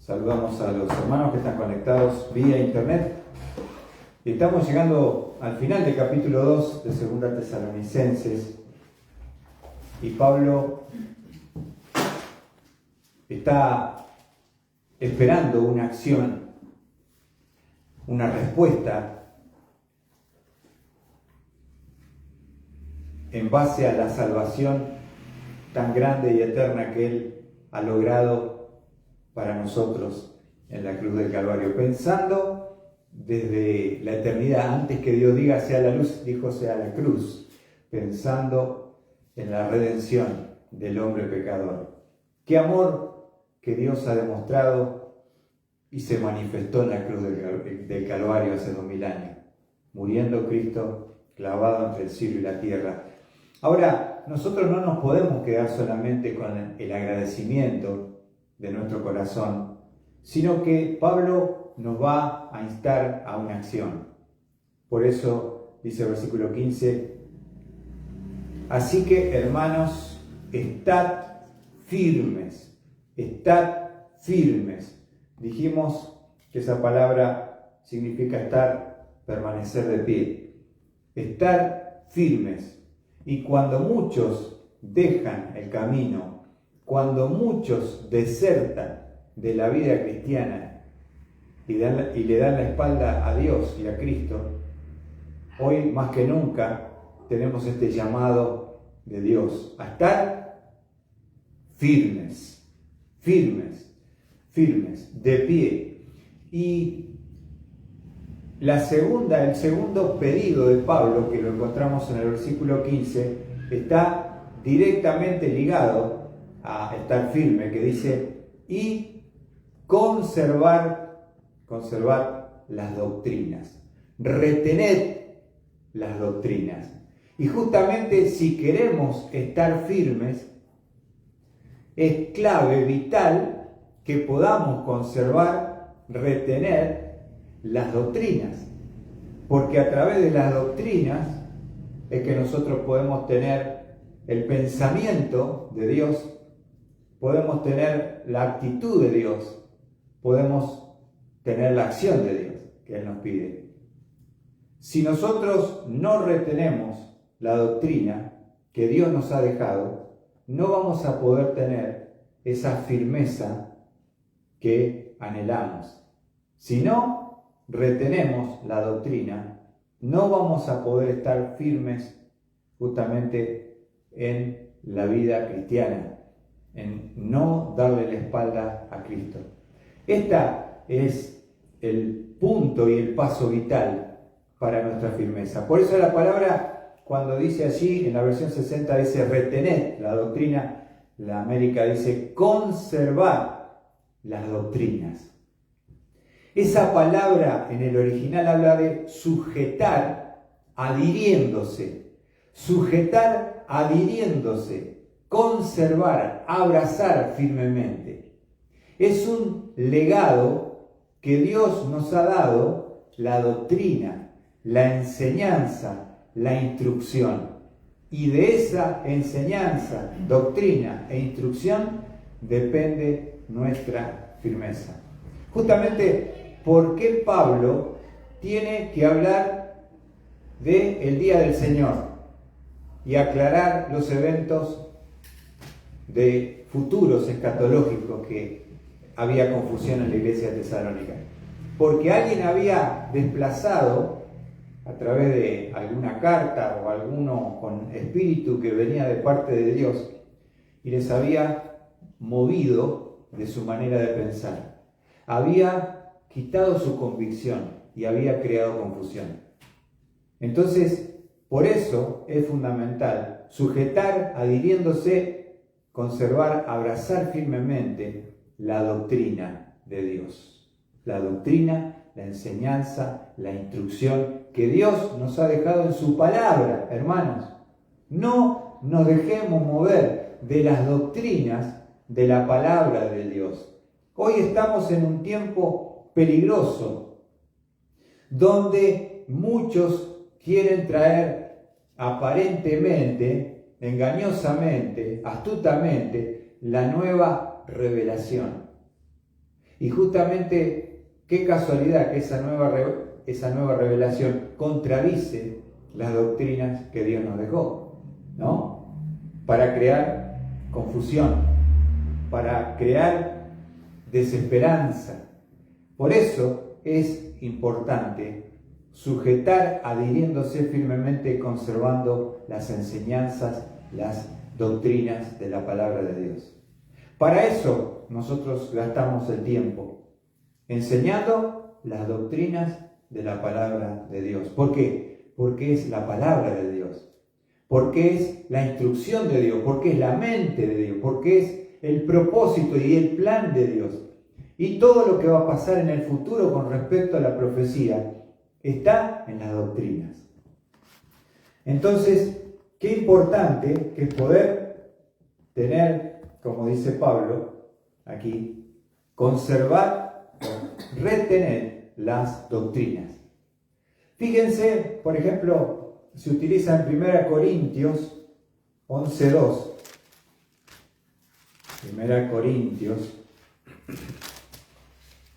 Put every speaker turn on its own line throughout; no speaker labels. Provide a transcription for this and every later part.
Saludamos a los hermanos que están conectados vía internet. Estamos llegando al final del capítulo 2 de 2 Tesalonicenses. Y Pablo está esperando una acción, una respuesta en base a la salvación tan grande y eterna que Él ha logrado para nosotros en la cruz del Calvario, pensando desde la eternidad, antes que Dios diga sea la luz, dijo sea la cruz, pensando en la redención del hombre pecador. Qué amor que Dios ha demostrado y se manifestó en la cruz del Calvario hace 2000 años, muriendo Cristo clavado entre el cielo y la tierra. Ahora, nosotros no nos podemos quedar solamente con el agradecimiento de nuestro corazón, sino que Pablo nos va a instar a una acción. Por eso dice el versículo 15, así que hermanos, estad firmes, estad firmes. Dijimos que esa palabra significa estar, permanecer de pie, estar firmes. Y cuando muchos dejan el camino, cuando muchos desertan de la vida cristiana y le dan la espalda a Dios y a Cristo, hoy más que nunca tenemos este llamado de Dios a estar firmes, firmes, firmes, de pie. Y el segundo pedido de Pablo, que lo encontramos en el versículo 15, está directamente ligado a estar firme, que dice, y conservar las doctrinas, retened las doctrinas. Y justamente si queremos estar firmes, es clave, vital, que podamos conservar, retener las doctrinas, porque a través de las doctrinas es que nosotros podemos tener el pensamiento de Dios, podemos tener la actitud de Dios, podemos tener la acción de Dios que Él nos pide. Si nosotros no retenemos la doctrina que Dios nos ha dejado, no vamos a poder tener esa firmeza que anhelamos. Si no retenemos la doctrina, no vamos a poder estar firmes justamente en la vida cristiana, en no darle la espalda a Cristo. Este es el punto y el paso vital para nuestra firmeza. Por eso la palabra, cuando dice allí, en la versión 60 dice retener la doctrina, la América dice conservar las doctrinas. Esa palabra en el original habla de sujetar adhiriéndose, conservar, abrazar firmemente. Es un legado que Dios nos ha dado, la doctrina, la enseñanza, la instrucción. Y de esa enseñanza, doctrina e instrucción depende nuestra firmeza. Justamente, ¿por qué Pablo tiene que hablar del día del Señor y aclarar los eventos de futuros escatológicos que había confusión en la iglesia de Tesalónica? Porque alguien había desplazado a través de alguna carta o alguno con espíritu que venía de parte de Dios y les había movido de su manera de pensar. Había quitado su convicción y había creado confusión. Entonces, por eso es fundamental sujetar, adhiriéndose, conservar, abrazar firmemente la doctrina de Dios. La doctrina, la enseñanza, la instrucción que Dios nos ha dejado en su palabra, hermanos. No nos dejemos mover de las doctrinas de la palabra de Dios. Hoy estamos en un tiempo peligroso, donde muchos quieren traer aparentemente, engañosamente, astutamente, la nueva revelación. Y justamente, qué casualidad que esa nueva revelación contradice las doctrinas que Dios nos dejó, ¿no? Para crear confusión, para crear desesperanza. Por eso es importante sujetar adhiriéndose firmemente y conservando las enseñanzas, las doctrinas de la palabra de Dios. Para eso nosotros gastamos el tiempo enseñando las doctrinas de la palabra de Dios. ¿Por qué? Porque es la palabra de Dios, porque es la instrucción de Dios, porque es la mente de Dios, porque es el propósito y el plan de Dios. Y todo lo que va a pasar en el futuro con respecto a la profecía está en las doctrinas. Entonces, qué importante que es poder tener, como dice Pablo aquí, conservar, retener las doctrinas. Fíjense, por ejemplo, se utiliza en 1 Corintios 11:2. 1 Corintios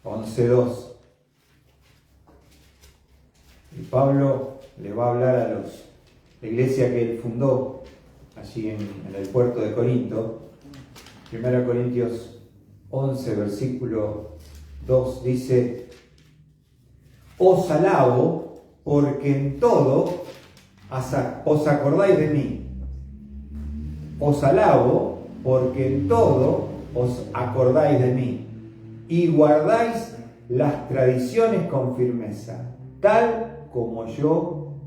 11:2. Y Pablo le va a hablar a la iglesia que él fundó allí en el puerto de Corinto. 1 Corintios 11, versículo 2 dice: os alabo porque en todo os acordáis de mí. Os alabo porque en todo os acordáis de mí y guardáis las tradiciones con firmeza, tal como yo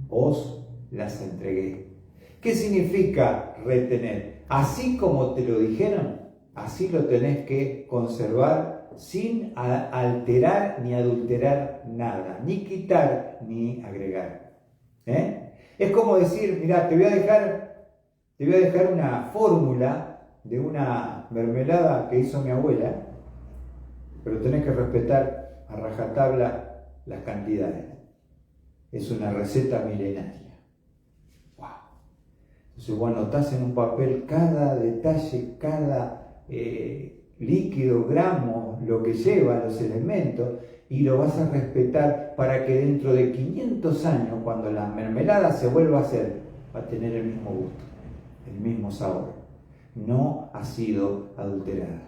os las entregué. ¿Qué significa retener? Así como te lo dijeron, así lo tenés que conservar sin alterar ni adulterar nada, ni quitar ni agregar. Es como decir, mirá, te voy a dejar una fórmula de una mermelada que hizo mi abuela, pero tenés que respetar a rajatabla las cantidades. Es una receta milenaria. ¡Wow! Entonces vos anotás en un papel cada detalle, cada líquido, gramo, lo que lleva, los elementos, y lo vas a respetar para que dentro de 500 años, cuando la mermelada se vuelva a hacer, va a tener el mismo gusto, el mismo sabor. No ha sido adulterada.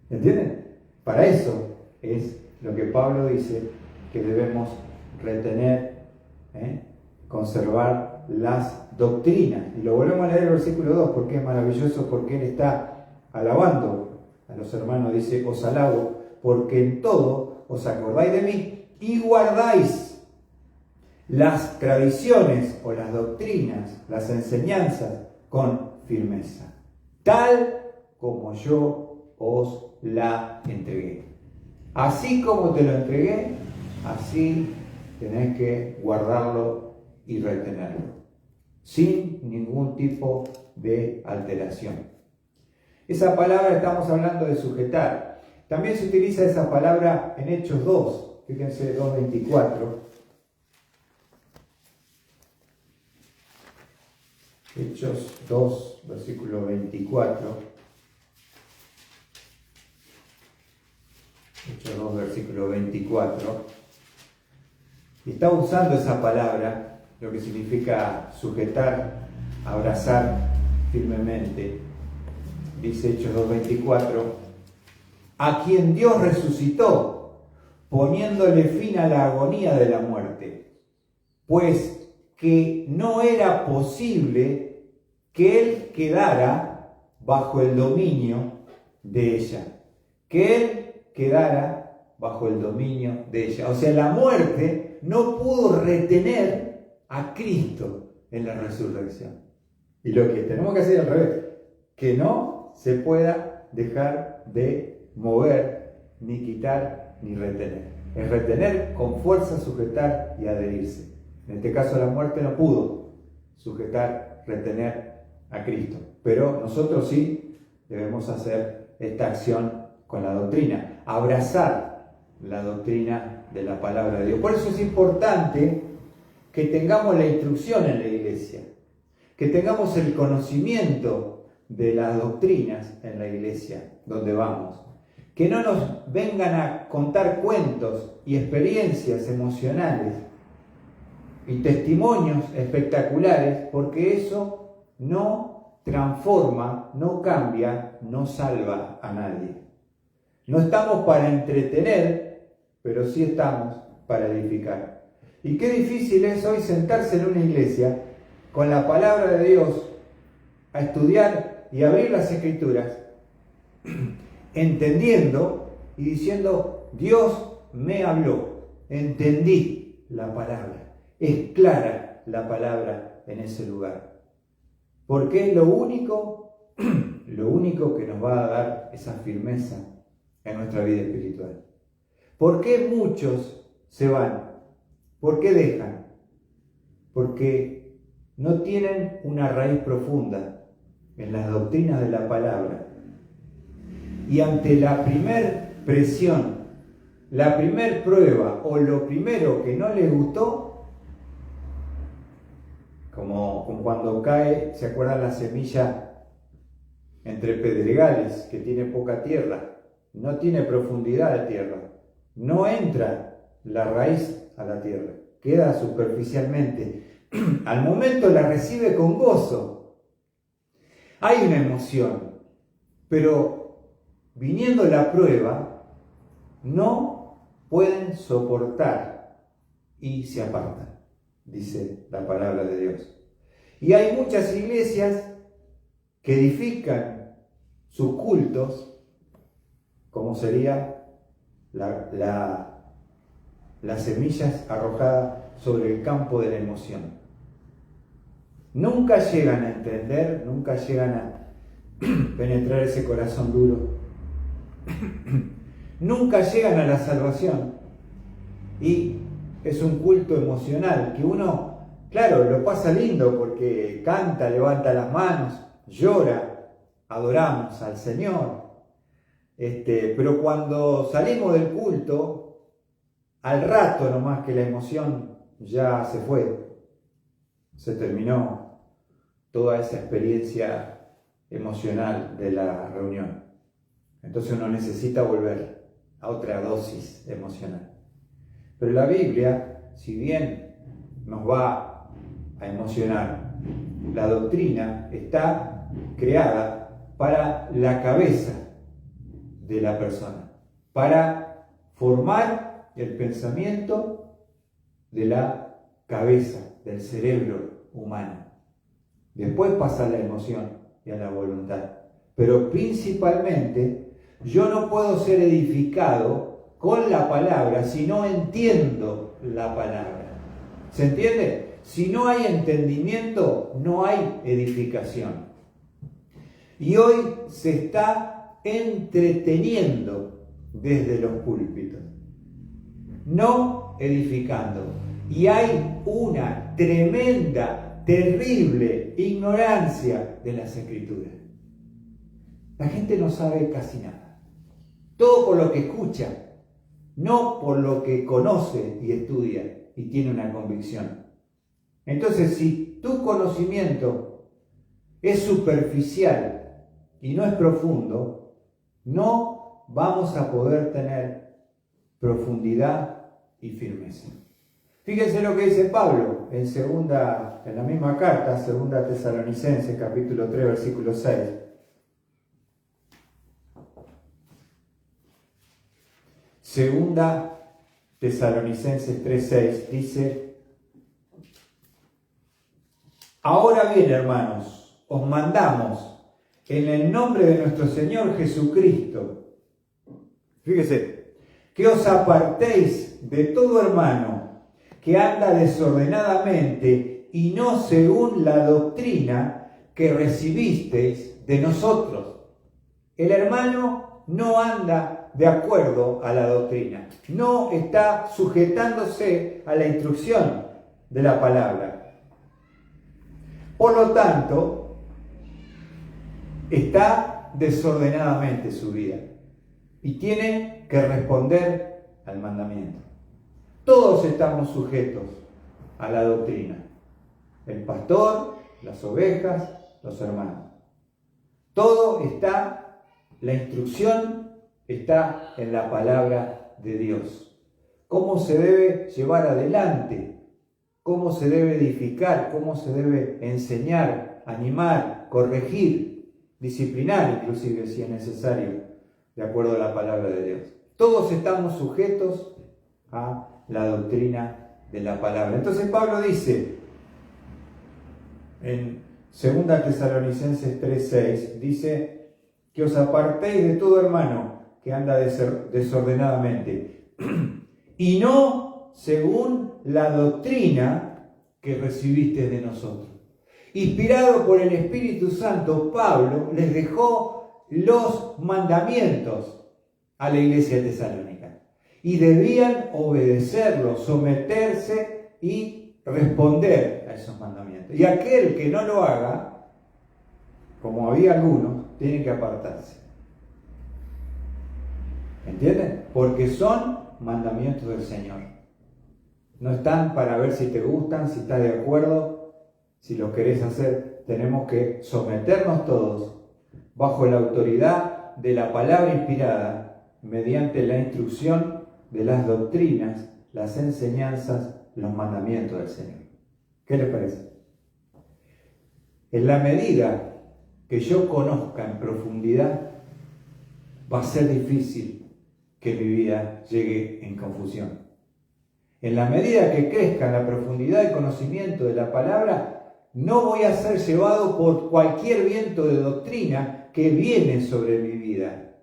¿Entienden? Para eso es lo que Pablo dice que debemos retener, conservar las doctrinas. Y lo volvemos a leer el versículo 2 porque es maravilloso, porque él está alabando a los hermanos. Dice: os alabo porque en todo os acordáis de mí y guardáis las tradiciones o las doctrinas, las enseñanzas con firmeza, tal como yo os la entregué. Así como te lo entregué, así tenés que guardarlo y retenerlo, sin ningún tipo de alteración. Esa palabra, estamos hablando de sujetar. También se utiliza esa palabra en Hechos 2, fíjense, 2:24. Hechos 2, versículo 24. Hechos 2, versículo 24. Y está usando esa palabra, lo que significa sujetar, abrazar firmemente. Dice Hechos 2:24: a quien Dios resucitó, poniéndole fin a la agonía de la muerte, pues que no era posible que él quedara bajo el dominio de ella. Que él quedara bajo el dominio de ella. O sea, la muerte no pudo retener a Cristo en la resurrección. Y lo que tenemos que hacer al revés, que no se pueda dejar de mover, ni quitar, ni retener. Es retener con fuerza, sujetar y adherirse. En este caso la muerte no pudo sujetar, retener a Cristo. Pero nosotros sí debemos hacer esta acción con la doctrina, abrazar la doctrina de la palabra de Dios. Por eso es importante que tengamos la instrucción en la iglesia, que tengamos el conocimiento de las doctrinas en la iglesia donde vamos, que no nos vengan a contar cuentos y experiencias emocionales y testimonios espectaculares, porque eso no transforma, no cambia, no salva a nadie. No estamos para entretener, pero sí estamos para edificar. Y qué difícil es hoy sentarse en una iglesia con la palabra de Dios a estudiar y abrir las Escrituras, entendiendo y diciendo: Dios me habló, entendí la palabra, es clara la palabra en ese lugar. Porque es lo único que nos va a dar esa firmeza en nuestra vida espiritual. ¿Por qué muchos se van? ¿Por qué dejan? Porque no tienen una raíz profunda en las doctrinas de la palabra. Y ante la primer presión, la primer prueba o lo primero que no les gustó, como cuando cae, ¿se acuerdan la semilla entre pedregales que tiene poca tierra? No tiene profundidad de tierra, no entra la raíz a la tierra, queda superficialmente. Al momento la recibe con gozo. Hay una emoción, pero viniendo la prueba, no pueden soportar y se apartan, dice la palabra de Dios. Y hay muchas iglesias que edifican sus cultos, como sería las semillas arrojadas sobre el campo de la emoción. Nunca llegan a entender, nunca llegan a penetrar ese corazón duro. Nunca llegan a la salvación. Y es un culto emocional que uno, claro, lo pasa lindo porque canta, levanta las manos, llora, adoramos al Señor. Pero cuando salimos del culto, al rato nomás que la emoción ya se fue, se terminó toda esa experiencia emocional de la reunión. Entonces uno necesita volver a otra dosis emocional. Pero la Biblia, si bien nos va a emocionar, la doctrina está creada para la cabeza de la persona, para formar el pensamiento de la cabeza, del cerebro humano. Después pasa a la emoción y a la voluntad. Pero principalmente, yo no puedo ser edificado con la palabra si no entiendo la palabra. ¿Se entiende? Si no hay entendimiento, no hay edificación. Y hoy se está entreteniendo desde los púlpitos, no edificando. Y hay una tremenda, terrible ignorancia de las Escrituras. La gente no sabe casi nada. Todo por lo que escucha, no por lo que conoce y estudia y tiene una convicción. Entonces, si tu conocimiento es superficial y no es profundo, no vamos a poder tener profundidad y firmeza. Fíjense lo que dice Pablo en la misma carta, 2 Tesalonicenses, capítulo 3, versículo 6. Segunda Tesalonicenses 3:6 dice: ahora bien, hermanos, os mandamos en el nombre de nuestro Señor Jesucristo, fíjese, que os apartéis de todo hermano que anda desordenadamente y no según la doctrina que recibisteis de nosotros. El hermano no anda de acuerdo a la doctrina, no está sujetándose a la instrucción de la palabra. Por lo tanto, está desordenadamente su vida y tiene que responder al mandamiento. Todos estamos sujetos a la doctrina. El pastor, las ovejas, los hermanos. Todo está, la instrucción está en la palabra de Dios. Cómo se debe llevar adelante, cómo se debe edificar, cómo se debe enseñar, animar, corregir, disciplinar inclusive si es necesario, de acuerdo a la palabra de Dios. Todos estamos sujetos a la doctrina de la palabra. Entonces Pablo dice en 2 Tesalonicenses 3:6, dice que os apartéis de todo hermano que anda desordenadamente y no según la doctrina que recibiste de nosotros. Inspirado por el Espíritu Santo, Pablo les dejó los mandamientos a la iglesia de Tesalónica y debían obedecerlos, someterse y responder a esos mandamientos. Y aquel que no lo haga, como había algunos, tiene que apartarse. ¿Entienden? Porque son mandamientos del Señor. No están para ver si te gustan, si estás de acuerdo, si los querés hacer. Tenemos que someternos todos bajo la autoridad de la palabra inspirada, mediante la instrucción de las doctrinas, las enseñanzas, los mandamientos del Señor. ¿Qué les parece? En la medida que yo conozca en profundidad, va a ser difícil que mi vida llegue en confusión. En la medida que crezca en la profundidad de conocimiento de la palabra, no voy a ser llevado por cualquier viento de doctrina que viene sobre mi vida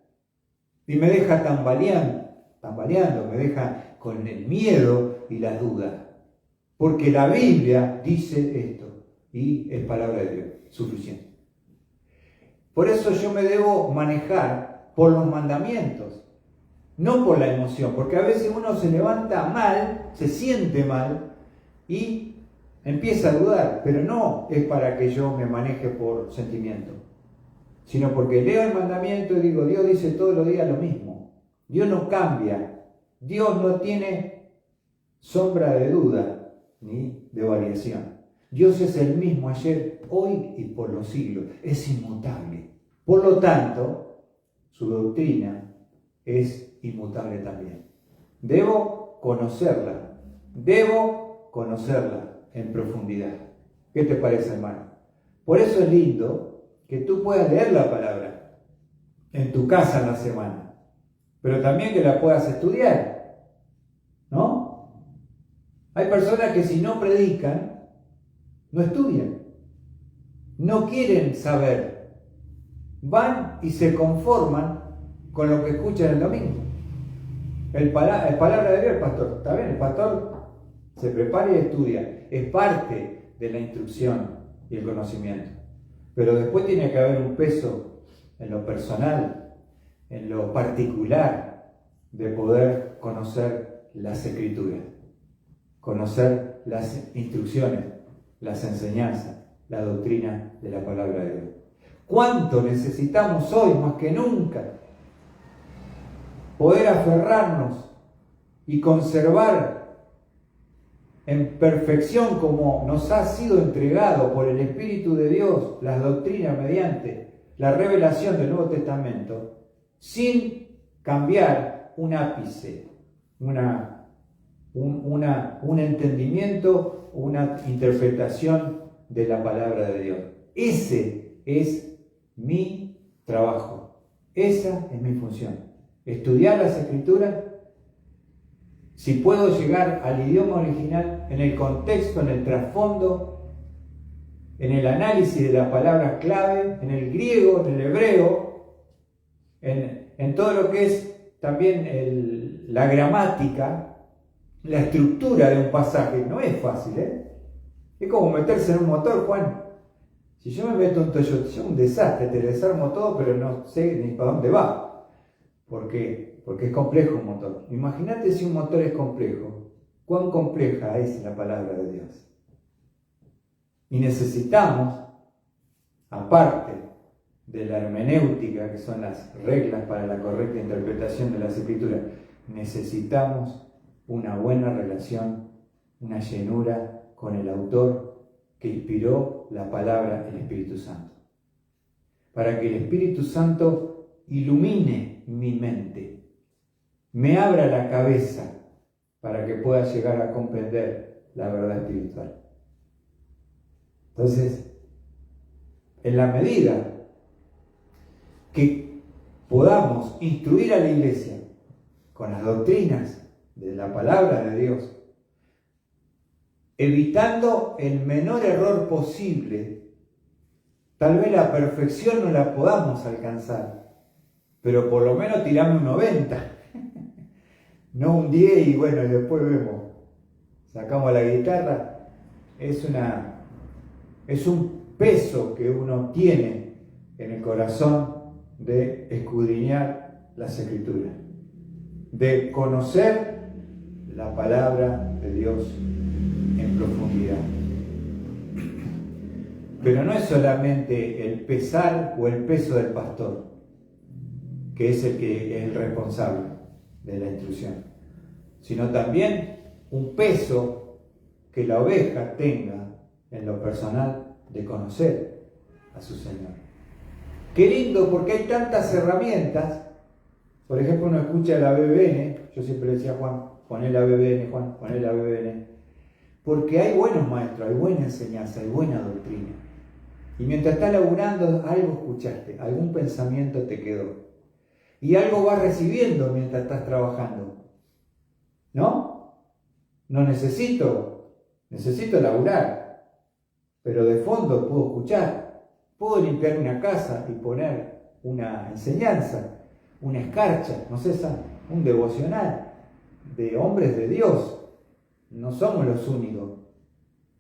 y me deja tambaleando, me deja con el miedo y las dudas. Porque la Biblia dice esto y es palabra de Dios, suficiente. Por eso yo me debo manejar por los mandamientos, no por la emoción, porque a veces uno se levanta mal, se siente mal y empieza a dudar, pero no es para que yo me maneje por sentimiento, sino porque leo el mandamiento y digo, Dios dice todos los días lo mismo, Dios no cambia, Dios no tiene sombra de duda ni de variación. Dios es el mismo ayer, hoy y por los siglos, es inmutable. Por lo tanto, su doctrina es inmutable también. Debo conocerla en profundidad. ¿Qué te parece, hermano? Por eso es lindo que tú puedas leer la palabra en tu casa en la semana, pero también que la puedas estudiar, ¿no? Hay personas que si no predican, no estudian, no quieren saber, van y se conforman con lo que escuchan el domingo. El palabra de Dios, el pastor, está bien, el pastor se prepara y estudia, es parte de la instrucción y el conocimiento, pero después tiene que haber un peso en lo personal, en lo particular, de poder conocer las Escrituras, conocer las instrucciones, las enseñanzas, la doctrina de la palabra de Dios. ¿Cuánto necesitamos hoy más que nunca poder aferrarnos y conservar en perfección como nos ha sido entregado por el Espíritu de Dios las doctrinas mediante la revelación del Nuevo Testamento, sin cambiar un ápice, un entendimiento, una interpretación de la palabra de Dios? Ese es mi trabajo, esa es mi función, estudiar las Escrituras. Si puedo llegar al idioma original, en el contexto, en el trasfondo, en el análisis de las palabras clave, en el griego, en el hebreo, en todo lo que es también la gramática, la estructura de un pasaje, no es fácil, ¿eh? Es como meterse en un motor, Juan. Si yo me meto en un Toyota, es un desastre, te desarmo todo, pero no sé ni para dónde va. ¿Por qué? Porque es complejo un motor. Imagínate si un motor es complejo, cuán compleja es la palabra de Dios. Y necesitamos, aparte de la hermenéutica, que son las reglas para la correcta interpretación de las Escrituras, necesitamos una buena relación, una llenura con el autor que inspiró la palabra, el Espíritu Santo. Para que el Espíritu Santo ilumine mi mente, me abra la cabeza para que pueda llegar a comprender la verdad espiritual. Entonces, en la medida que podamos instruir a la iglesia con las doctrinas de la palabra de Dios, evitando el menor error posible, tal vez la perfección no la podamos alcanzar, pero por lo menos tirame un 90, no un 10 y bueno, y después vemos, sacamos la guitarra. Es un peso que uno tiene en el corazón de escudriñar las Escrituras, de conocer la palabra de Dios en profundidad. Pero no es solamente el pesar o el peso del pastor, que es el responsable de la instrucción, sino también un peso que la oveja tenga en lo personal de conocer a su Señor. Qué lindo, porque hay tantas herramientas. Por ejemplo, uno escucha la BBN, yo siempre le decía a Juan, poné la BBN, Juan, poné la BBN, porque hay buenos maestros, hay buena enseñanza, hay buena doctrina. Y mientras estás laburando, algo escuchaste, algún pensamiento te quedó. Y algo vas recibiendo mientras estás trabajando. ¿No? No necesito laburar, pero de fondo puedo escuchar. Puedo limpiar una casa y poner una enseñanza, una escarcha, no sé, un devocional de hombres de Dios. No somos los únicos,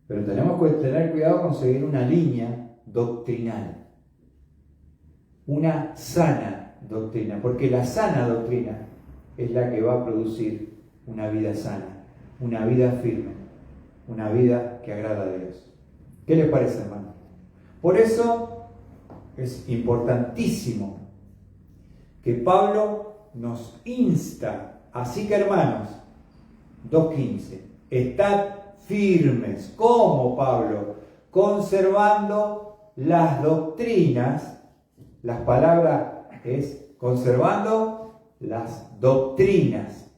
pero tenemos que tener cuidado con seguir una línea doctrinal, una sana doctrina, porque la sana doctrina es la que va a producir una vida sana, una vida firme, una vida que agrada a Dios. ¿Qué les parece, hermano? Por eso es importantísimo que Pablo nos insta, así que hermanos, 2:15, estad firmes, como Pablo, conservando las doctrinas. Las palabras es conservando las doctrinas.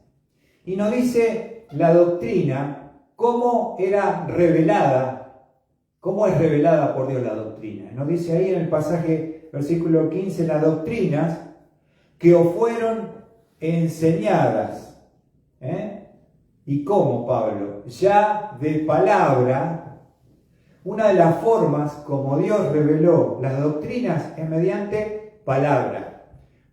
Y nos dice la doctrina, cómo era revelada, cómo es revelada por Dios la doctrina. Nos dice ahí en el pasaje, versículo 15, las doctrinas que os fueron enseñadas. ¿Y cómo, Pablo? Ya de palabra. Una de las formas como Dios reveló las doctrinas es mediante palabra.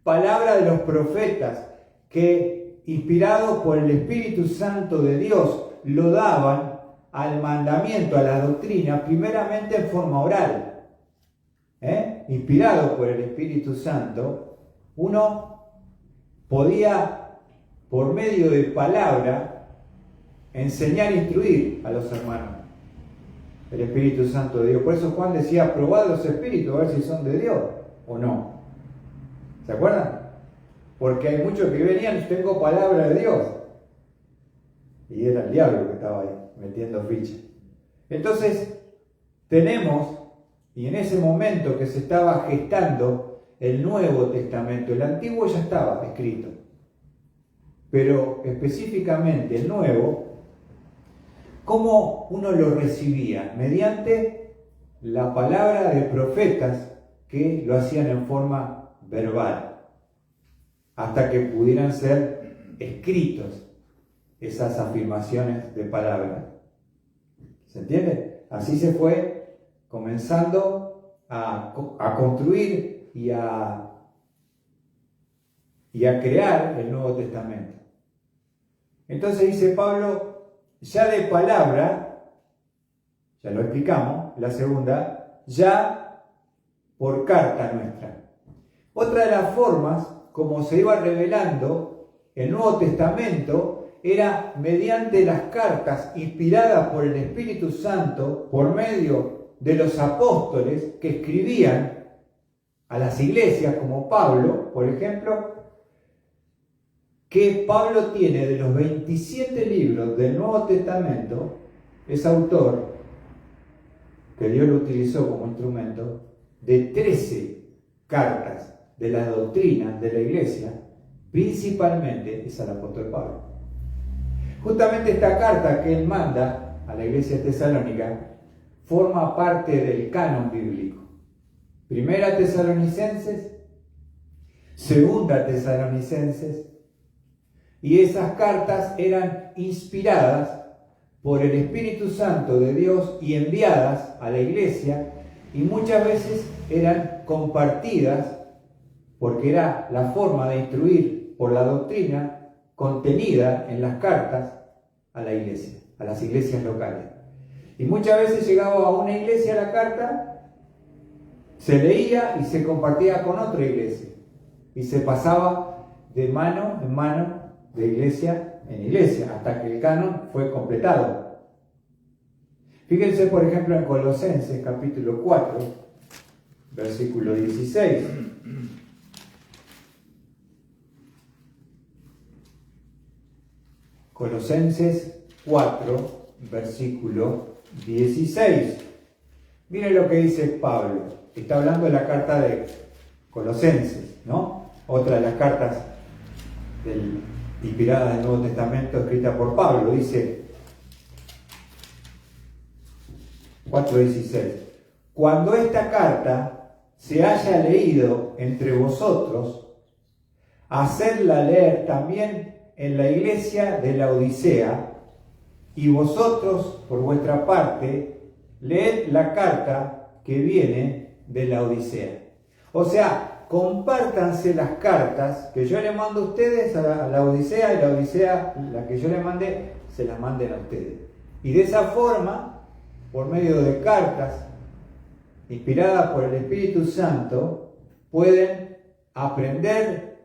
Palabra de los profetas que, inspirados por el Espíritu Santo de Dios, lo daban al mandamiento, a la doctrina, primeramente en forma oral. Inspirado por el Espíritu Santo, uno podía, por medio de palabra, enseñar e instruir a los hermanos. El Espíritu Santo de Dios. Por eso Juan decía, probad los espíritus a ver si son de Dios o no. ¿Se acuerdan? Porque hay muchos que venían, tengo palabra de Dios. Y era el diablo que estaba ahí, metiendo ficha. Entonces, tenemos, y en ese momento que se estaba gestando el Nuevo Testamento, el Antiguo ya estaba escrito, pero específicamente el Nuevo, ¿cómo uno lo recibía? Mediante la palabra de profetas que lo hacían en forma verbal, hasta que pudieran ser escritos esas afirmaciones de palabra. ¿Se entiende? Así se fue comenzando a construir y a crear el Nuevo Testamento. Entonces dice Pablo, ya de palabra, ya lo explicamos, la segunda, ya por carta nuestra. Otra de las formas como se iba revelando el Nuevo Testamento era mediante las cartas inspiradas por el Espíritu Santo por medio de los apóstoles que escribían a las iglesias, como Pablo, por ejemplo, que Pablo tiene de los 27 libros del Nuevo Testamento, es autor, que Dios lo utilizó como instrumento, de 13 cartas de las doctrinas de la iglesia principalmente es al apóstol Pablo. Justamente esta carta que él manda a la iglesia tesalónica forma parte del canon bíblico. Primera Tesalonicenses, Segunda Tesalonicenses, y esas cartas eran inspiradas por el Espíritu Santo de Dios y enviadas a la iglesia, y muchas veces eran compartidas porque era la forma de instruir por la doctrina contenida en las cartas a la iglesia, a las iglesias locales. Y muchas veces llegaba a una iglesia la carta, se leía y se compartía con otra iglesia, y se pasaba de mano en mano, de iglesia en iglesia, hasta que el canon fue completado. Fíjense, por ejemplo, en Colosenses capítulo 4, versículo 16. Colosenses 4, versículo 16. Miren lo que dice Pablo. Está hablando de la carta de Colosenses, ¿no? Otra de las cartas inspiradas del Nuevo Testamento escrita por Pablo. Dice 4:16. Cuando esta carta se haya leído entre vosotros, hacedla leer también en la iglesia de la Odisea, y vosotros, por vuestra parte, leed la carta que viene de la Odisea. O sea, compártanse las cartas que yo le mando a ustedes a la Odisea, y la Odisea, la que yo le mandé, se las manden a ustedes. Y de esa forma, por medio de cartas inspiradas por el Espíritu Santo, pueden aprender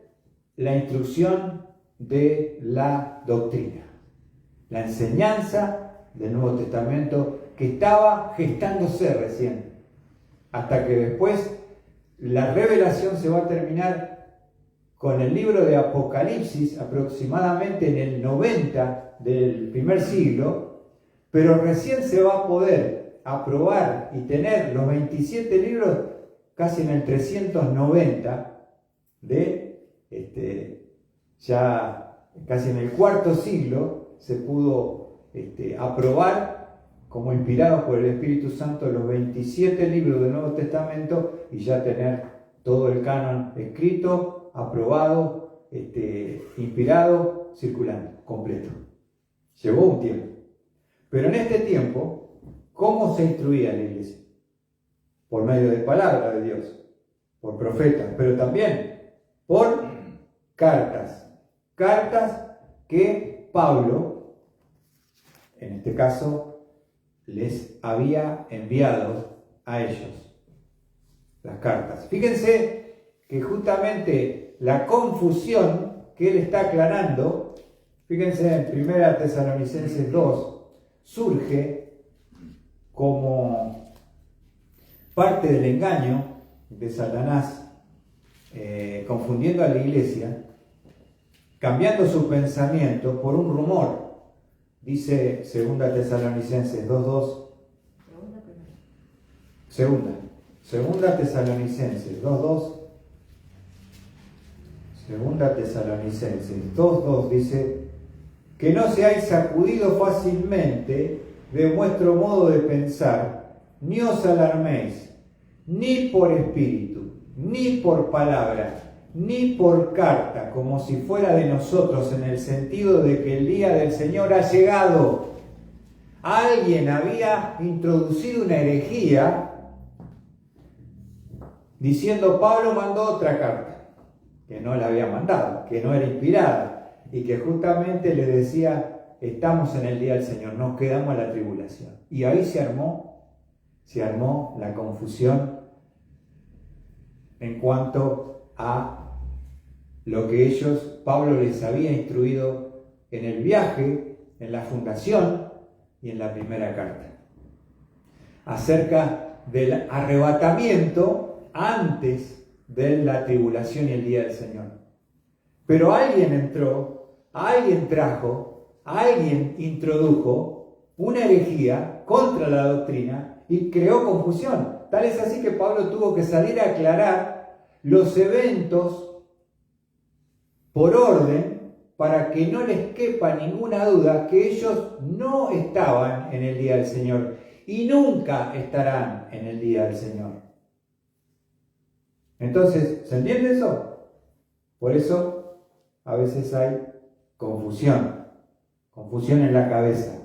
la instrucción de la doctrina, la enseñanza del Nuevo Testamento que estaba gestándose recién, hasta que después la revelación se va a terminar con el libro de Apocalipsis aproximadamente en el 90 del primer siglo, pero recién se va a poder aprobar y tener los 27 libros casi en el 390 ya casi en el cuarto siglo se pudo aprobar como inspirados por el Espíritu Santo los 27 libros del Nuevo Testamento, y ya tener todo el canon escrito, aprobado, inspirado, circulando, completo. Llevó un tiempo. Pero en este tiempo, ¿cómo se instruía la iglesia? Por medio de palabra de Dios, por profetas, pero también por cartas. Cartas que Pablo, en este caso, les había enviado a ellos. Las cartas. Fíjense que justamente la confusión que él está aclarando, fíjense en 1 Tesalonicenses 2, surge como parte del engaño de Satanás, confundiendo a la iglesia, cambiando su pensamiento por un rumor. Dice 2 Tesalonicenses 2:2. Segunda Tesalonicenses 2:2. Segunda Tesalonicenses 2:2 dice: que no seáis sacudidos fácilmente de vuestro modo de pensar, ni os alarméis, ni por espíritu, ni por palabra, ni por carta, como si fuera de nosotros, en el sentido de que el día del Señor ha llegado. Alguien había introducido una herejía diciendo: Pablo mandó otra carta, que no la había mandado, que no era inspirada, y que justamente le decía: estamos en el día del Señor, nos quedamos a la tribulación. Y ahí se armó la confusión en cuanto a lo que Pablo les había instruido en el viaje, en la fundación y en la primera carta, acerca del arrebatamiento antes de la tribulación y el día del Señor. Pero alguien entró, alguien trajo, alguien introdujo una herejía contra la doctrina y creó confusión. Tal es así que Pablo tuvo que salir a aclarar los eventos por orden, para que no les quepa ninguna duda que ellos no estaban en el día del Señor y nunca estarán en el día del Señor. Entonces, ¿se entiende eso? Por eso a veces hay confusión en la cabeza.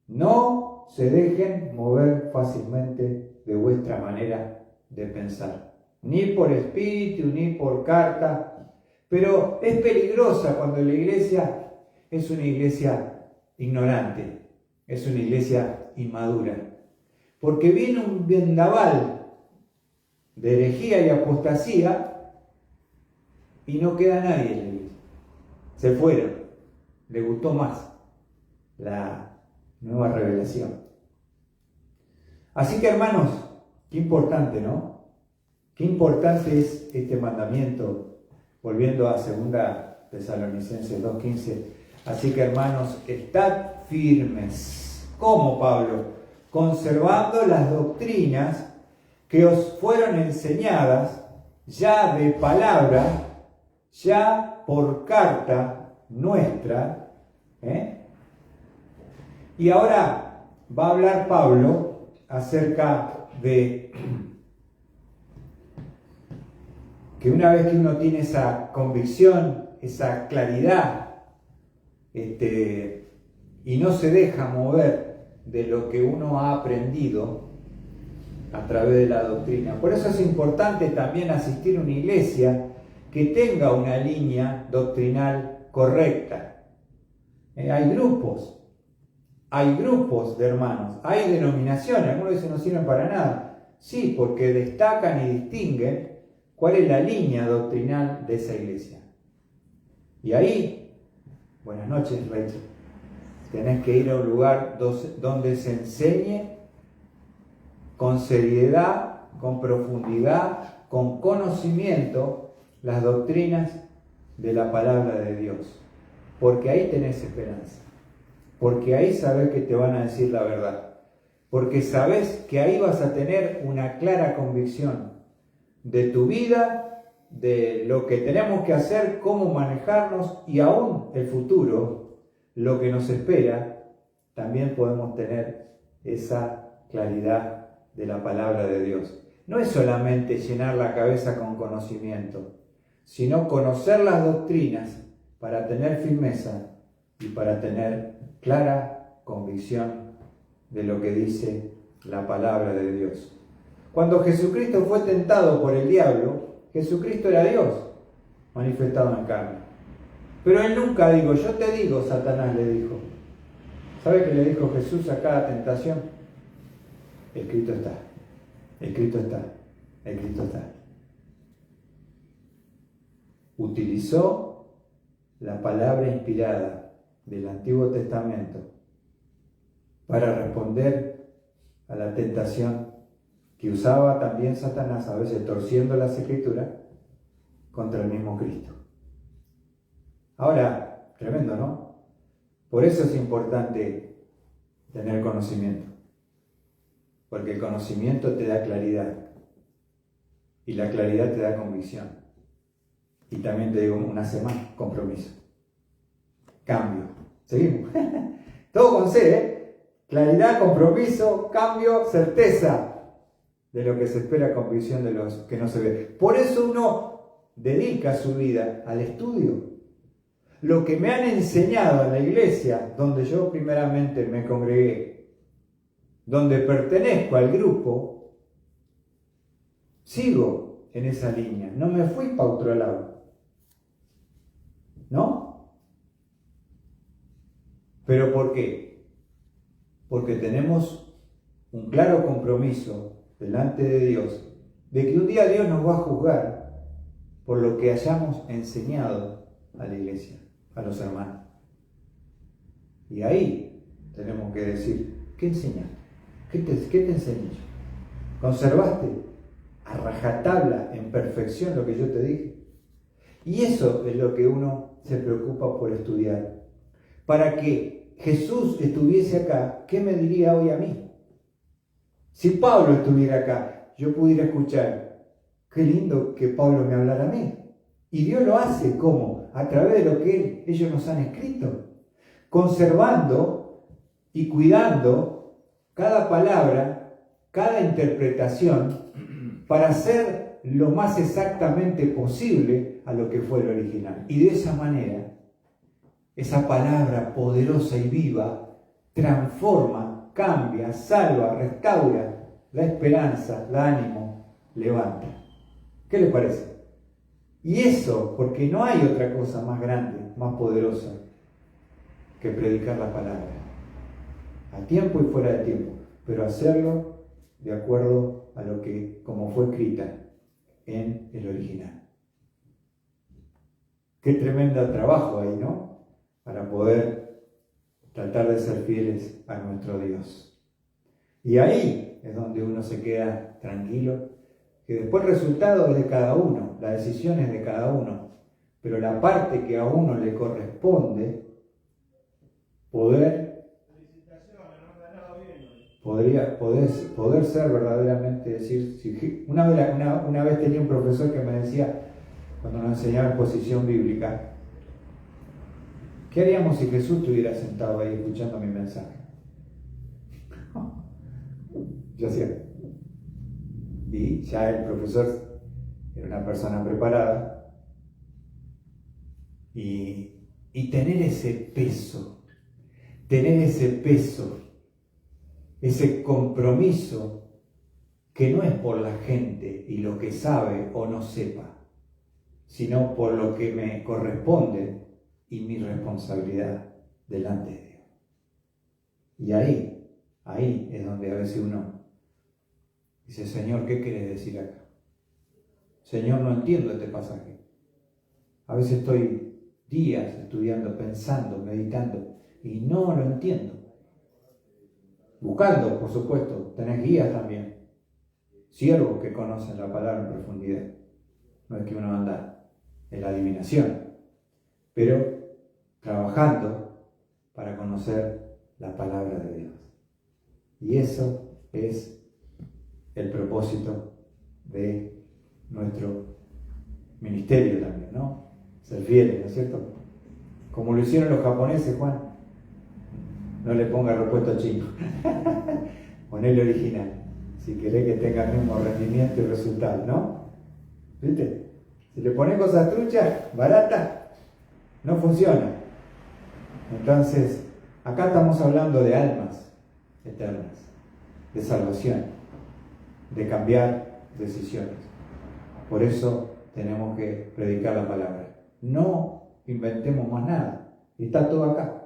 No se dejen mover fácilmente de vuestra manera de pensar, ni por espíritu, ni por carta, pero es peligrosa cuando la iglesia es una iglesia ignorante, es una iglesia inmadura, porque viene un vendaval de herejía y apostasía y no queda nadie en la iglesia. Se fueron, le gustó más la nueva revelación. Así que, hermanos, qué importante, ¿no? Qué importante es este mandamiento, volviendo a 2 Tesalonicenses 2:15. Así que, hermanos, estad firmes. ¿Cómo, Pablo? Conservando las doctrinas que os fueron enseñadas, ya de palabra, ya por carta nuestra. Y ahora va a hablar Pablo acerca de que una vez que uno tiene esa convicción, esa claridad, y no se deja mover de lo que uno ha aprendido a través de la doctrina. Por eso es importante también asistir a una iglesia que tenga una línea doctrinal correcta. Hay grupos de hermanos, hay denominaciones, algunos dicen no sirven para nada. Sí, porque destacan y distinguen cuál es la línea doctrinal de esa iglesia. Y ahí, buenas noches, Rachel, tenés que ir a un lugar donde se enseñe con seriedad, con profundidad, con conocimiento, las doctrinas de la palabra de Dios. Porque ahí tenés esperanza. Porque ahí sabés que te van a decir la verdad. Porque sabés que ahí vas a tener una clara convicción de tu vida, de lo que tenemos que hacer, cómo manejarnos y aún el futuro, lo que nos espera, también podemos tener esa claridad de la palabra de Dios. No es solamente llenar la cabeza con conocimiento, sino conocer las doctrinas para tener firmeza y para tener clara convicción de lo que dice la palabra de Dios. Cuando Jesucristo fue tentado por el diablo, Jesucristo era Dios manifestado en carne. Pero él nunca dijo, yo te digo, Satanás le dijo. ¿Sabe qué le dijo Jesús a cada tentación? Escrito está, escrito está, escrito está. Utilizó la palabra inspirada del Antiguo Testamento para responder a la tentación que usaba también Satanás, a veces torciendo las Escrituras, contra el mismo Cristo. Ahora, tremendo, ¿no? Por eso es importante tener conocimiento, porque el conocimiento te da claridad, y la claridad te da convicción, y también te digo una semana, compromiso, cambio. Seguimos. Todo con C, claridad, compromiso, cambio, certeza de lo que se espera, convicción de lo que no se ve. Por eso uno dedica su vida al estudio. Lo que me han enseñado en la iglesia, donde yo primeramente me congregué, donde pertenezco al grupo, sigo en esa línea. No me fui para otro lado. ¿No? ¿Pero por qué? Porque tenemos un claro compromiso delante de Dios, de que un día Dios nos va a juzgar por lo que hayamos enseñado a la iglesia, a los hermanos. Y ahí tenemos que decir, ¿qué enseñaste? ¿Qué te enseñé yo? ¿Conservaste a rajatabla, en perfección, lo que yo te dije? Y eso es lo que uno se preocupa por estudiar. Para que Jesús estuviese acá, ¿qué me diría hoy a mí? Si Pablo estuviera acá, yo pudiera escuchar, qué lindo que Pablo me hablara a mí. Y Dios lo hace, ¿cómo? vida a través de lo que ellos nos han escrito, conservando y cuidando cada palabra, cada interpretación, para hacer lo más exactamente posible a lo que fue el original. Y de esa manera, esa palabra poderosa y viva transforma, cambia, salva, restaura, da esperanza, da ánimo, levanta. ¿Qué les parece? Y eso, porque no hay otra cosa más grande, más poderosa que predicar la palabra, a tiempo y fuera de tiempo, pero hacerlo de acuerdo a lo que, como fue escrita en el original. Qué tremendo trabajo ahí, ¿no? Para poder tratar de ser fieles a nuestro Dios. Y ahí es donde uno se queda tranquilo, que después el resultado es de cada uno, la decisión es de cada uno, pero la parte que a uno le corresponde, poder ser verdaderamente, decir, una vez tenía un profesor que me decía, cuando nos enseñaba exposición bíblica, ¿qué haríamos si Jesús estuviera sentado ahí escuchando mi mensaje? Yo hacía, y ya el profesor era una persona preparada, y tener ese peso, ese compromiso, que no es por la gente y lo que sabe o no sepa, sino por lo que me corresponde y mi responsabilidad delante de Dios. Y ahí es donde a veces uno dice, Señor, ¿qué quieres decir acá? Señor, no entiendo este pasaje. A veces estoy días estudiando, pensando, meditando, y no lo entiendo. Buscando, por supuesto, tenés guías también, siervos que conocen la palabra en profundidad. No es que uno anda en la adivinación, pero trabajando para conocer la palabra de Dios. Y eso es el propósito de nuestro ministerio también, ¿no? Ser fieles, ¿no es cierto? Como lo hicieron los japoneses, Juan. No le ponga repuesto chino. Ponele original. Si querés que tenga el mismo rendimiento y resultado, ¿no? ¿Viste? Si le pones cosas truchas, baratas, no funciona. Entonces, acá estamos hablando de almas eternas, de salvación, de cambiar decisiones. Por eso tenemos que predicar la palabra. No inventemos más nada. Está todo acá.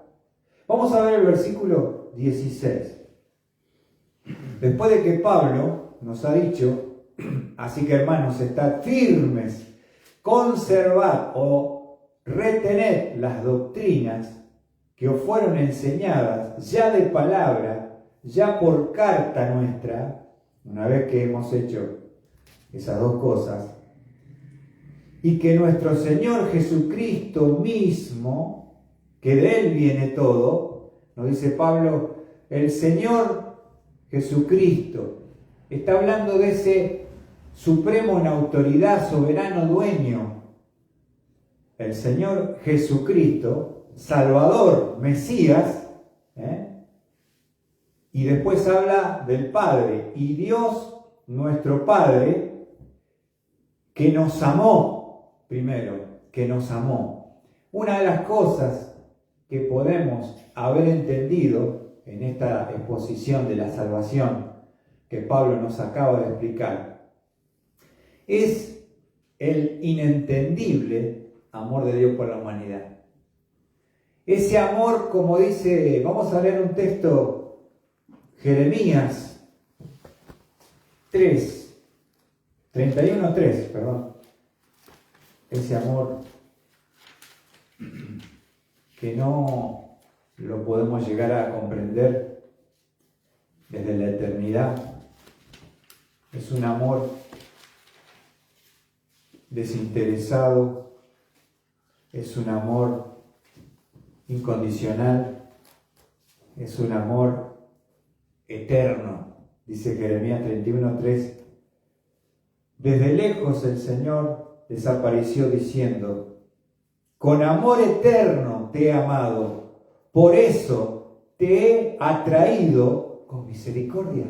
Vamos a ver el versículo 16. Después de que Pablo nos ha dicho, así que hermanos, estad firmes, conservad o retened las doctrinas que os fueron enseñadas ya de palabra, ya por carta nuestra, una vez que hemos hecho esas dos cosas, y que nuestro Señor Jesucristo mismo, que de Él viene todo, nos dice Pablo, el Señor Jesucristo, está hablando de ese supremo en autoridad, soberano dueño, el Señor Jesucristo, Salvador, Mesías, y después habla del Padre, y Dios, nuestro Padre, que nos amó, primero, que nos amó. Una de las cosas que podemos haber entendido en esta exposición de la salvación que Pablo nos acaba de explicar es el inentendible amor de Dios por la humanidad. Ese amor, como dice, vamos a leer un texto, Jeremías 31:3, perdón. Ese amor que no lo podemos llegar a comprender desde la eternidad. Es un amor desinteresado, es un amor incondicional, es un amor eterno, dice Jeremías 31:3. Desde lejos el Señor les apareció diciendo, Con amor eterno te he amado, por eso te he atraído con misericordia.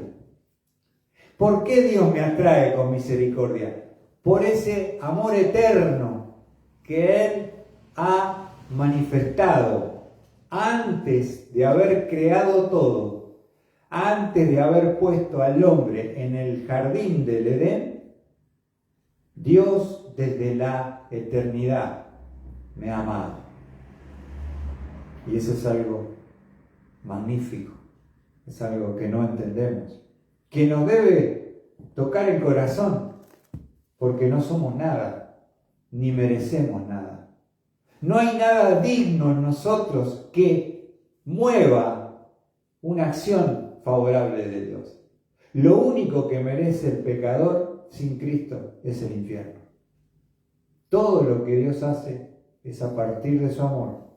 ¿Por qué Dios me atrae con misericordia? Por ese amor eterno que Él ha manifestado antes de haber creado todo, antes de haber puesto al hombre en el jardín del Edén. Dios desde la eternidad me ha amado. Y eso es algo magnífico, es algo que no entendemos, que nos debe tocar el corazón, porque no somos nada, ni merecemos nada. No hay nada digno en nosotros que mueva una acción favorable de Dios. Lo único que merece el pecador sin Cristo es el infierno. Todo lo que Dios hace es a partir de su amor,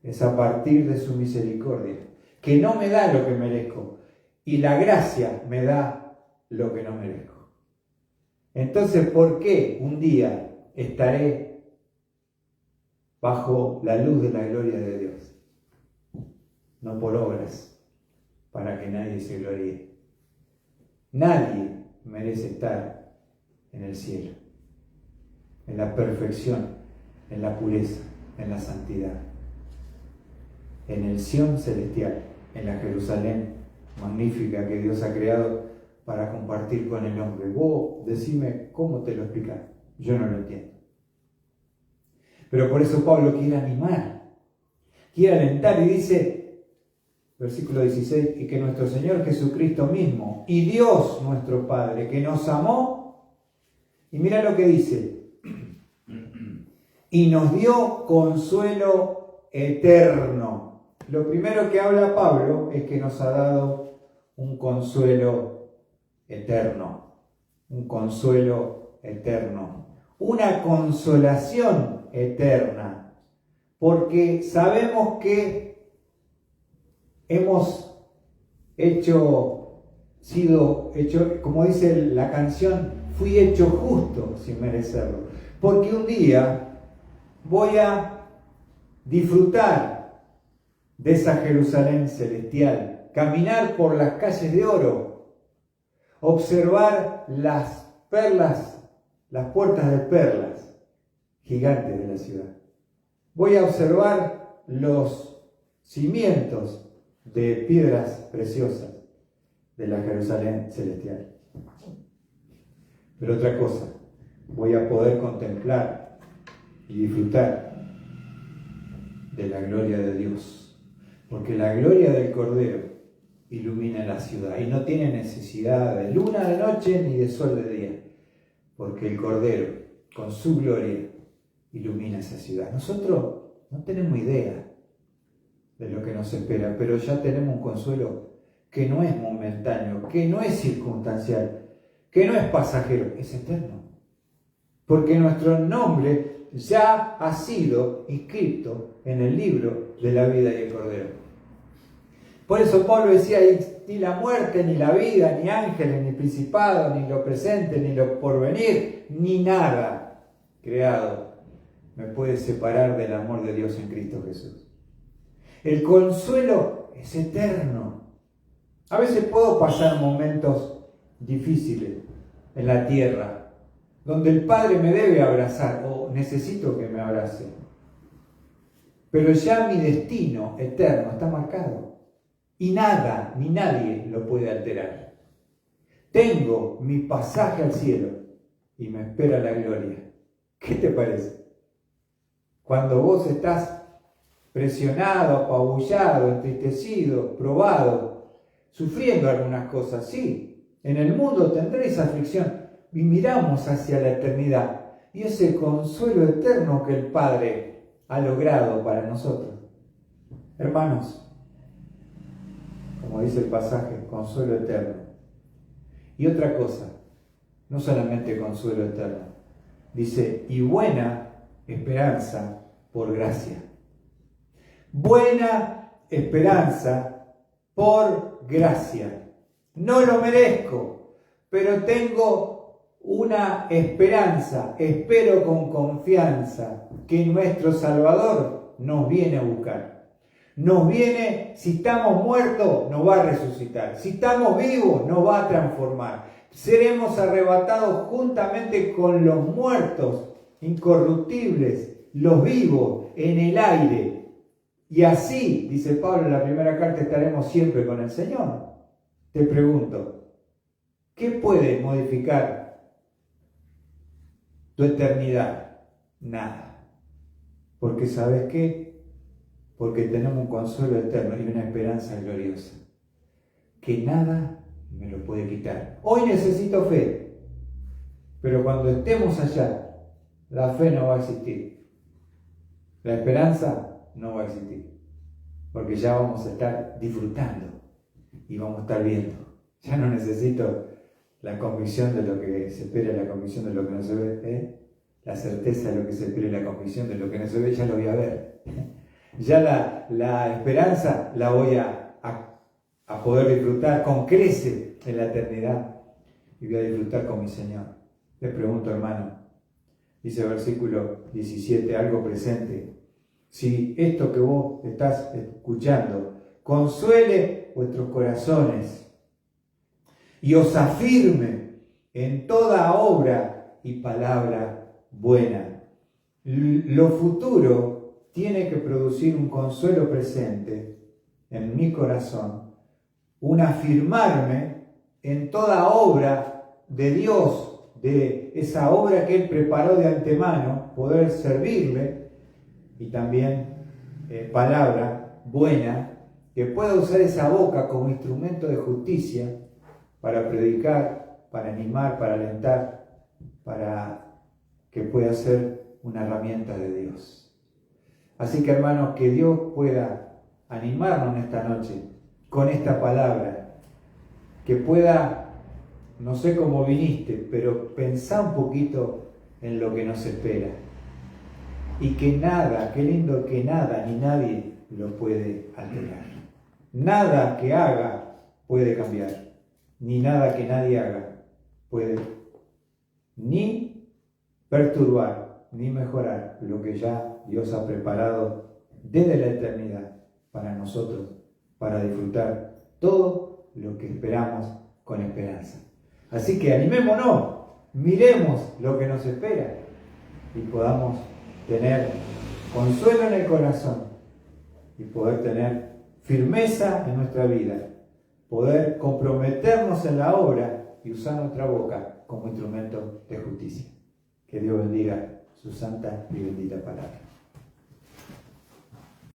es a partir de su misericordia, que no me da lo que merezco, y la gracia me da lo que no merezco. Entonces, ¿por qué un día estaré bajo la luz de la gloria de Dios? No por obras, para que nadie se gloríe. Nadie merece estar en el cielo, en la perfección, en la pureza, en la santidad, en el Sión celestial, en la Jerusalén magnífica que Dios ha creado para compartir con el hombre. Vos decime cómo te lo explicas, yo no lo entiendo. Pero por eso Pablo quiere animar, quiere alentar y dice, versículo 16, y que nuestro Señor Jesucristo mismo y Dios nuestro Padre, que nos amó, y mira lo que dice, y nos dio consuelo eterno. Lo primero que habla Pablo es que nos ha dado un consuelo eterno, un consuelo eterno, una consolación eterna, porque sabemos que hemos sido hecho, como dice la canción, fui hecho justo sin merecerlo, porque un día voy a disfrutar de esa Jerusalén celestial, caminar por las calles de oro, observar las perlas, las puertas de perlas gigantes de la ciudad. Voy a observar los cimientos de piedras preciosas de la Jerusalén celestial. Pero otra cosa, voy a poder contemplar y disfrutar de la gloria de Dios, porque la gloria del Cordero ilumina la ciudad y no tiene necesidad de luna de noche ni de sol de día, porque el Cordero con su gloria ilumina esa ciudad. Nosotros no tenemos idea de lo que nos espera, pero ya tenemos un consuelo que no es momentáneo, que no es circunstancial, que no es pasajero, es eterno, porque nuestro nombre ya ha sido inscrito en el libro de la vida y el Cordero. Por eso Pablo decía, ni la muerte, ni la vida, ni ángeles, ni principados, ni lo presente, ni lo porvenir, ni nada creado me puede separar del amor de Dios en Cristo Jesús. El consuelo es eterno. A veces puedo pasar momentos difíciles en la tierra, donde el Padre me debe abrazar o necesito que me abrace. Pero ya mi destino eterno está marcado y nada ni nadie lo puede alterar. Tengo mi pasaje al cielo y me espera la gloria. ¿Qué te parece? Cuando vos estás presionado, apabullado, entristecido, probado, sufriendo algunas cosas, sí, en el mundo tendréis aflicción y miramos hacia la eternidad y ese consuelo eterno que el Padre ha logrado para nosotros. Hermanos, como dice el pasaje, consuelo eterno. Y otra cosa, no solamente consuelo eterno, dice, y buena esperanza por gracia. Buena esperanza por gracia. No lo merezco, pero tengo una esperanza, espero con confianza que nuestro Salvador nos viene a buscar. Nos viene, si estamos muertos, nos va a resucitar. Si estamos vivos, nos va a transformar. Seremos arrebatados juntamente con los muertos, incorruptibles, los vivos, en el aire. Y así, dice Pablo en la primera carta, estaremos siempre con el Señor. Te pregunto, ¿qué puede modificar tu eternidad? Nada. Porque ¿sabes qué? Porque tenemos un consuelo eterno y una esperanza gloriosa. Que nada me lo puede quitar. Hoy necesito fe, pero cuando estemos allá, la fe no va a existir. La esperanza no va a existir. Porque ya vamos a estar disfrutando y vamos a estar viendo. Ya no necesito la convicción de lo que se espera, la convicción de lo que no se ve, la certeza de lo que se espera y la convicción de lo que no se ve, ya lo voy a ver. Ya la esperanza la voy a poder disfrutar con crece en la eternidad y voy a disfrutar con mi Señor. Les pregunto, hermano, dice el versículo 17, algo presente. Si esto que vos estás escuchando consuele vuestros corazones y os afirme en toda obra y palabra buena. Lo futuro tiene que producir un consuelo presente en mi corazón, un afirmarme en toda obra de Dios, de esa obra que Él preparó de antemano, poder servirle, y también palabra buena, que pueda usar esa boca como instrumento de justicia para predicar, para animar, para alentar, para que pueda ser una herramienta de Dios. Así que, hermanos, que Dios pueda animarnos en esta noche con esta palabra, que pueda, no sé cómo viniste, pero pensá un poquito en lo que nos espera. Y que nada, qué lindo que nada ni nadie lo puede alterar. Nada que haga puede cambiar, ni nada que nadie haga puede ni perturbar, ni mejorar lo que ya Dios ha preparado desde la eternidad para nosotros, para disfrutar todo lo que esperamos con esperanza. Así que animémonos, miremos lo que nos espera y podamos tener consuelo en el corazón y poder tener firmeza en nuestra vida, poder comprometernos en la obra y usar nuestra boca como instrumento de justicia. Que Dios bendiga su santa y bendita palabra.